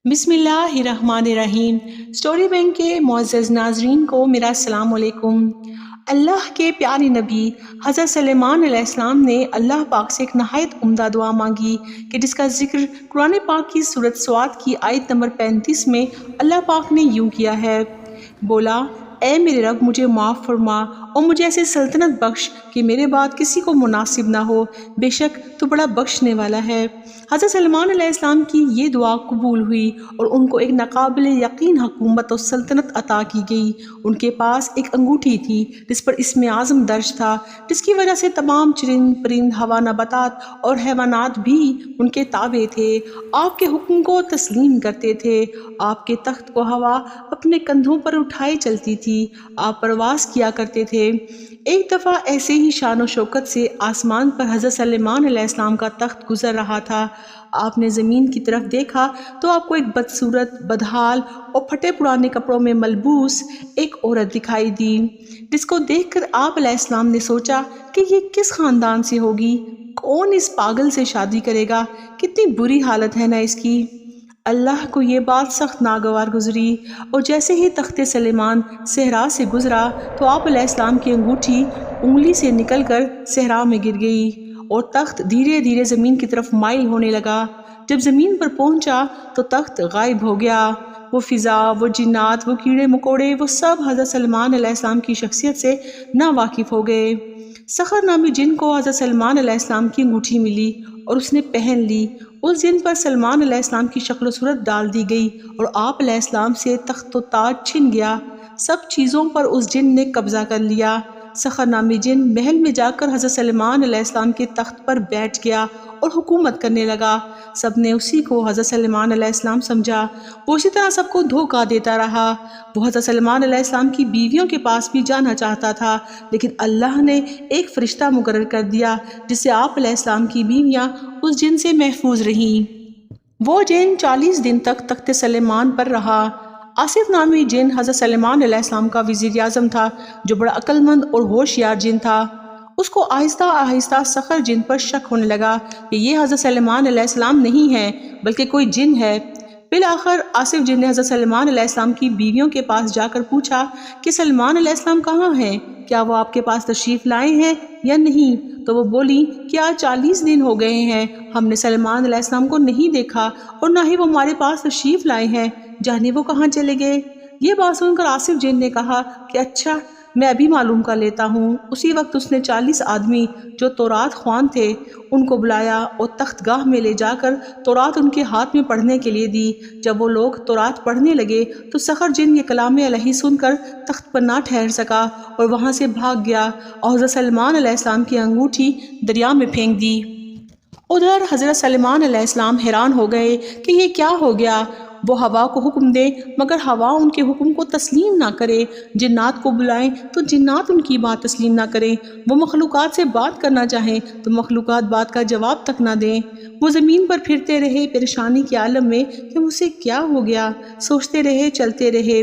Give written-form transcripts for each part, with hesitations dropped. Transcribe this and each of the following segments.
بسم اللہ الرحمن الرحیم۔ سٹوری بینک کے معزز ناظرین کو میرا السلام علیکم۔ اللہ کے پیارے نبی حضرت سلیمان علیہ السلام نے اللہ پاک سے ایک نہایت عمدہ دعا مانگی کہ جس کا ذکر قرآن پاک کی سورۃ صاد کی آیت نمبر 35 میں اللہ پاک نے یوں کیا ہے، بولا، اے میرے رب مجھے معاف فرما اور مجھے ایسے سلطنت بخش کہ میرے بعد کسی کو مناسب نہ ہو، بے شک تو بڑا بخشنے والا ہے۔ حضرت سلیمان علیہ السلام کی یہ دعا قبول ہوئی اور ان کو ایک ناقابل یقین حکومت اور سلطنت عطا کی گئی۔ ان کے پاس ایک انگوٹھی تھی جس پر اسم اعظم درج تھا، جس کی وجہ سے تمام چرند پرند ہوا نباتات اور حیوانات بھی ان کے تابع تھے، آپ کے حکم کو تسلیم کرتے تھے۔ آپ کے تخت کو ہوا اپنے کندھوں پر اٹھائے چلتی تھی، آپ پرواز کیا کرتے تھے۔ ایک دفعہ ایسے ہی شان و شوکت سے آسمان پر حضرت سلیمان علیہ السلام کا تخت گزر رہا تھا۔ آپ نے زمین کی طرف دیکھا تو آپ کو ایک بدصورت، بدحال اور پھٹے پرانے کپڑوں میں ملبوس ایک عورت دکھائی دی، جس کو دیکھ کر آپ علیہ السلام نے سوچا کہ یہ کس خاندان سے ہوگی، کون اس پاگل سے شادی کرے گا، کتنی بری حالت ہے نا اس کی۔ اللہ کو یہ بات سخت ناگوار گزری اور جیسے ہی تخت سلیمان صحرا سے گزرا تو آپ علیہ السلام کی انگوٹھی انگلی سے نکل کر صحرا میں گر گئی اور تخت دھیرے دھیرے زمین کی طرف مائل ہونے لگا۔ جب زمین پر پہنچا تو تخت غائب ہو گیا۔ وہ فضا، وہ جنات، وہ کیڑے مکوڑے، وہ سب حضرت سلیمان علیہ السلام کی شخصیت سے نا واقف ہو گئے۔ سخر نامی جن کو حضرت سلیمان علیہ السلام کی انگوٹھی ملی اور اس نے پہن لی۔ اس جن پر سلیمان علیہ السلام کی شکل و صورت ڈال دی گئی اور آپ علیہ السلام سے تخت و تاج چھن گیا۔ سب چیزوں پر اس جن نے قبضہ کر لیا۔ سخر نامی جن محل میں جا کر حضرت سلیمان علیہ السلام کے تخت پر بیٹھ گیا اور حکومت کرنے لگا۔ سب نے اسی کو حضرت سلیمان علیہ السلام سمجھا۔ وہ اسی طرح سب کو دھوکہ دیتا رہا۔ وہ حضرت سلیمان علیہ السلام کی بیویوں کے پاس بھی جانا چاہتا تھا، لیکن اللہ نے ایک فرشتہ مقرر کر دیا جس سے آپ علیہ السلام کی بیویاں اس جن سے محفوظ رہیں۔ وہ جن 40 دن تک تخت سلیمان پر رہا۔ آصف نامی جن حضرت سلیمان علیہ السلام کا وزیر اعظم تھا، جو بڑا عقل مند اور ہوشیار جن تھا۔ اس کو آہستہ آہستہ سخر جن پر شک ہونے لگا کہ یہ حضرت سلیمان علیہ السلام نہیں ہے بلکہ کوئی جن ہے۔ بالآخر آصف جن نے حضرت سلیمان علیہ السلام کی بیویوں کے پاس جا کر پوچھا کہ سلیمان علیہ السلام کہاں ہیں، کیا وہ آپ کے پاس تشریف لائے ہیں یا نہیں؟ تو وہ بولی کہ آج 40 دن ہو گئے ہیں، ہم نے سلیمان علیہ السلام کو نہیں دیکھا اور نہ ہی وہ ہمارے پاس تشریف لائے ہیں، جانے وہ کہاں چلے گئے۔ یہ بات سن کر آصف جن نے کہا کہ اچھا، میں ابھی معلوم کر لیتا ہوں۔ اسی وقت اس نے 40 آدمی جو تورات خوان تھے ان کو بلایا اور تخت گاہ میں لے جا کر تورات ان کے ہاتھ میں پڑھنے کے لیے دی۔ جب وہ لوگ تورات پڑھنے لگے تو سخر جن یہ کلام الہی سن کر تخت پر نہ ٹھہر سکا اور وہاں سے بھاگ گیا اور حضرت سلیمان علیہ السلام کی انگوٹھی دریا میں پھینک دی۔ ادھر حضرت سلیمان علیہ السلام حیران ہو گئے کہ یہ کیا ہو گیا۔ وہ ہوا کو حکم دے مگر ہوا ان کے حکم کو تسلیم نہ کرے، جنات کو بلائیں تو جنات ان کی بات تسلیم نہ کریں، وہ مخلوقات سے بات کرنا چاہیں تو مخلوقات بات کا جواب تک نہ دیں۔ وہ زمین پر پھرتے رہے پریشانی کے عالم میں کہ مجھ سے کیا ہو گیا، سوچتے رہے، چلتے رہے۔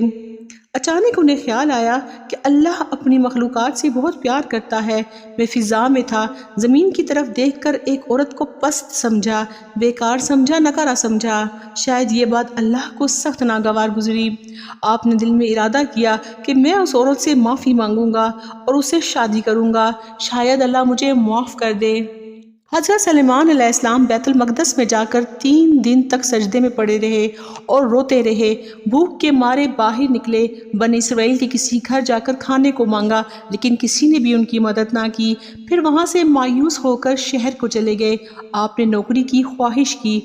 اچانک انہیں خیال آیا کہ اللہ اپنی مخلوقات سے بہت پیار کرتا ہے۔ میں فضا میں تھا، زمین کی طرف دیکھ کر ایک عورت کو پست سمجھا، بیکار سمجھا، نکارا سمجھا۔ شاید یہ بات اللہ کو سخت ناگوار گزری۔ آپ نے دل میں ارادہ کیا کہ میں اس عورت سے معافی مانگوں گا اور اس سے شادی کروں گا، شاید اللہ مجھے معاف کر دے۔ حضرت سلیمان علیہ السلام بیت المقدس میں جا کر 3 دن تک سجدے میں پڑے رہے اور روتے رہے، بھوک کے مارے باہر نکلے، بنی اسرائیل کے کسی گھر جا کر کھانے کو مانگا لیکن کسی نے بھی ان کی مدد نہ کی۔ پھر وہاں سے مایوس ہو کر شہر کو چلے گئے۔ آپ نے نوکری کی خواہش کی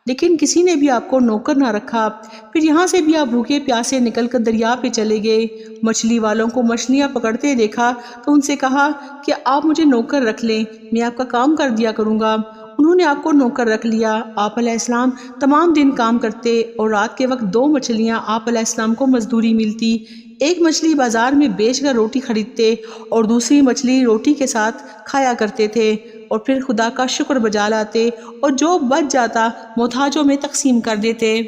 لیکن کسی نے بھی آپ کو نوکر نہ رکھا۔ پھر یہاں سے بھی آپ بھوکے پیاسے نکل کر دریا پہ چلے گئے۔ مچھلی والوں کو مچھلیاں پکڑتے دیکھا تو ان سے کہا کہ آپ مجھے نوکر رکھ لیں، میں آپ کا کام کر دیا کروں گا۔ انہوں نے آپ کو نوکر رکھ لیا۔ آپ علیہ السلام تمام دن کام کرتے اور رات کے وقت 2 مچھلیاں آپ علیہ السلام کو مزدوری ملتی۔ ایک مچھلی بازار میں بیچ کر روٹی خریدتے اور دوسری مچھلی روٹی کے ساتھ کھایا کرتے تھے اور پھر خدا کا شکر بجا لاتے اور جو بچ جاتا محتاجوں میں تقسیم کر دیتے۔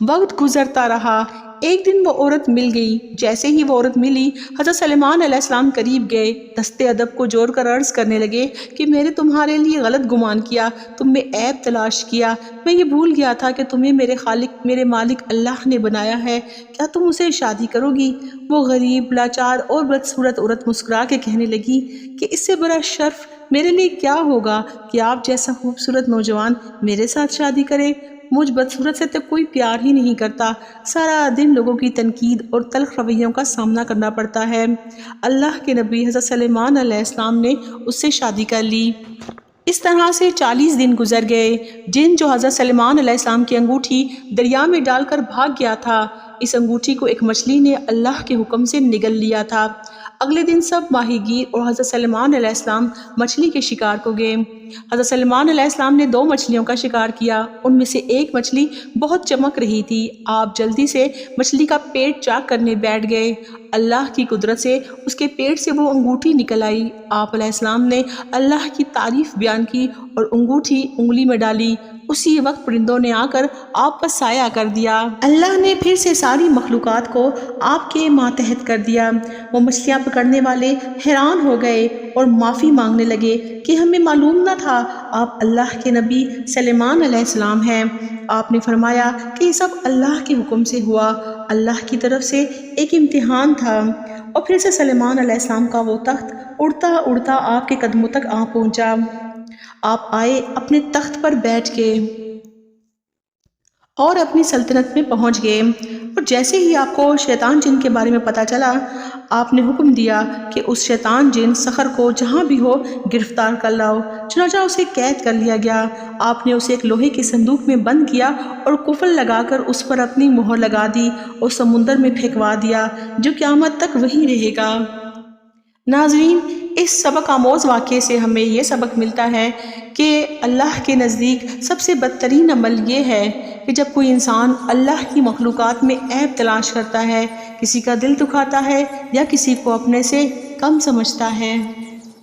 وقت گزرتا رہا۔ ایک دن وہ عورت مل گئی۔ جیسے ہی وہ عورت ملی، حضرت سلیمان علیہ السلام قریب گئے، دستے ادب کو جوڑ کر عرض کرنے لگے کہ میں نے تمہارے لیے غلط گمان کیا، تم میں عیب تلاش کیا، میں یہ بھول گیا تھا کہ تمہیں میرے خالق، میرے مالک اللہ نے بنایا ہے، کیا تم اسے شادی کرو گی؟ وہ غریب، لاچار اور بدصورت عورت مسکرا کے کہنے لگی کہ اس سے بڑا شرف میرے لیے کیا ہوگا کہ آپ جیسا خوبصورت نوجوان میرے ساتھ شادی کرے؟ مجھ بدصورت سے تو کوئی پیار ہی نہیں کرتا، سارا دن لوگوں کی تنقید اور تلخ رویوں کا سامنا کرنا پڑتا ہے۔ اللہ کے نبی حضرت سلیمان علیہ السلام نے اس سے شادی کر لی۔ اس طرح سے 40 دن گزر گئے۔ جن جو حضرت سلیمان علیہ السلام کی انگوٹھی دریا میں ڈال کر بھاگ گیا تھا، اس انگوٹھی کو ایک مچھلی نے اللہ کے حکم سے نگل لیا تھا۔ اگلے دن سب ماہی گیر اور حضرت سلیمان علیہ السلام مچھلی کے شکار کو گئے۔ حضرت سلیمان علیہ السلام نے 2 مچھلیوں کا شکار کیا۔ ان میں سے ایک مچھلی بہت چمک رہی تھی۔ آپ جلدی سے مچھلی کا پیٹ چاک کرنے بیٹھ گئے۔ اللہ کی قدرت سے اس کے پیٹ سے وہ انگوٹھی نکل آئی۔ آپ علیہ السلام نے اللہ کی تعریف بیان کی اور انگوٹھی انگلی میں ڈالی۔ اسی وقت پرندوں نے آ کر آپ کا سایہ کر دیا۔ اللہ نے پھر سے ساری مخلوقات کو آپ کے ماتحت کر دیا۔ وہ مچھلیاں پکڑنے والے حیران ہو گئے اور معافی مانگنے لگے کہ ہمیں معلوم نہ تھا آپ اللہ کے نبی سلیمان علیہ السلام ہیں۔ آپ نے فرمایا کہ یہ سب اللہ کے حکم سے ہوا، اللہ کی طرف سے ایک امتحان تھا۔ اور پھر سے سلیمان علیہ السلام کا وہ تخت اڑتا اڑتا آپ کے قدموں تک آ پہنچا۔ آپ آئے، اپنے تخت پر بیٹھ گئے اور اپنی سلطنت میں پہنچ گئے۔ اور جیسے ہی آپ کو شیطان جن کے بارے میں پتہ چلا، آپ نے حکم دیا کہ اس شیطان جن سخر کو جہاں بھی ہو گرفتار کر لاؤ۔ چنانچہ اسے قید کر لیا گیا۔ آپ نے اسے ایک لوہے کے صندوق میں بند کیا اور قفل لگا کر اس پر اپنی مہر لگا دی اور سمندر میں پھینکوا دیا، جو قیامت تک وہیں رہے گا۔ ناظرین، اس سبق آموز واقعے سے ہمیں یہ سبق ملتا ہے کہ اللہ کے نزدیک سب سے بدترین عمل یہ ہے کہ جب کوئی انسان اللہ کی مخلوقات میں عیب تلاش کرتا ہے، کسی کا دل دکھاتا ہے یا کسی کو اپنے سے کم سمجھتا ہے۔